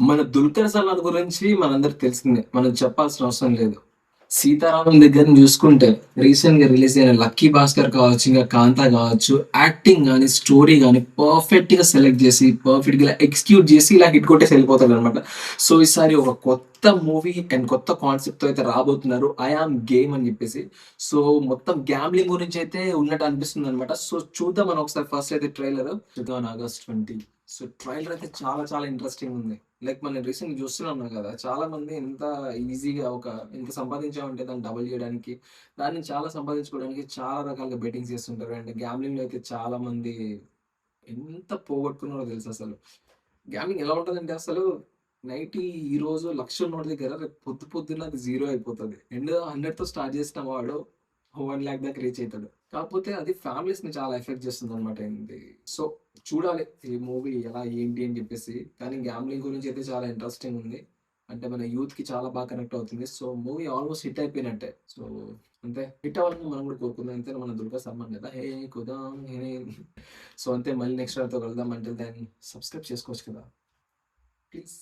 మన 'దుల్కర్ సల్మాన్' గురించి మనందరికి తెలిసిందే. మనం చెప్పాల్సిన అవసరం లేదు. 'సీతారామం' దగ్గరని చూసుకుంటే రీసెంట్‌గా రిలీజ్ అయిన 'లక్కీ భాస్కర్' కావచ్చు, ఇంకా 'కాంతా' కావచ్చు, యాక్టింగ్ గాని, స్టోరీ గాని పర్ఫెక్ట్‌గా సెలెక్ట్ చేసి, పర్ఫెక్ట్‌గా ఇలా ఎగ్జిక్యూట్ చేసి ఇలా హిట్ కొట్టేసి వెళ్ళిపోతాడనమాట. సో, ఈసారి ఒక కొత్త మూవీ అండ్ కొత్త కాన్సెప్ట్‌తో అయితే రాబోతున్నారు. 'ఐ యామ్ గేమ్' అని చెప్పేసి. సో, మొత్తం గ్యామ్లింగ్ గురించి అయితే ఉన్నట్టు అనిపిస్తుందనమాట. సో, చూద్దాం మనం ఒకసారి ఫస్ట్ అయితే ట్రైలర్. చూద్దాం ఆగస్ట్ 20. సో, ట్రైలర్ అయితే చాలా చాలా ఇంట్రెస్టింగ్ ఉంది. లైక్ మనం రీసెంట్‌గా చూస్తూనే ఉన్నాం కదా! చాలా మంది ఎంత ఈజీగా ఇంత సంపాదించామంటే దాన్ని డబుల్ చేయడానికి, దాన్ని చాలా సంపాదించుకోవడానికి చాలా రకాలుగా బెట్టింగ్స్ చేస్తుంటారు. అండ్ గ్యామ్లింగ్‌లో అయితే చాలా మంది ఎంత పోగొట్టుకున్నారో తెలుససలు. గ్యామ్లింగ్ ఎలా ఉంటదంటే అసలు నైట్ ఈరోజు 1,00,000 ఉన్నోడి దగ్గర రేపు పొద్దున్న అది జీరో అయిపోతది. అండ్ 100తో స్టార్ట్ చేసిన వాడు 1,00,000 దాకా రీచ్ అయితాడు. కాకపోతే అది ఫ్యామిలీస్‌ని చాలా ఎఫెక్ట్ చేస్తుందనమాట ఇది. సో, చూడాలి ఈ మూవీ ఎలా ఏంటి అని చెప్పేసి. కానీ గ్యామ్లింగ్ గురించి అయితే చాలా ఇంట్రెస్టింగ్ ఉంది. అంటే మన యూత్‌కి చాలా బాగా కనెక్ట్ అవుతుంది. సో, మూవీ ఆల్మోస్ట్ హిట్ అయిపోయినట్టే. సో, అంతే హిట్ అవ్వాలని మనం కూడా కోరుకుందాం. ఎంతైనా మన 'దుల్కర్ సల్మాన్' కదా! హే ఖుదా హే సో, అంతే మళ్ళీ నెక్స్ట్ వారితో కలుద్దాం. అంటిల్ దెన్ సబ్స్క్రైబ్ చేసుకోవచ్చు కదా! ప్లీజ్.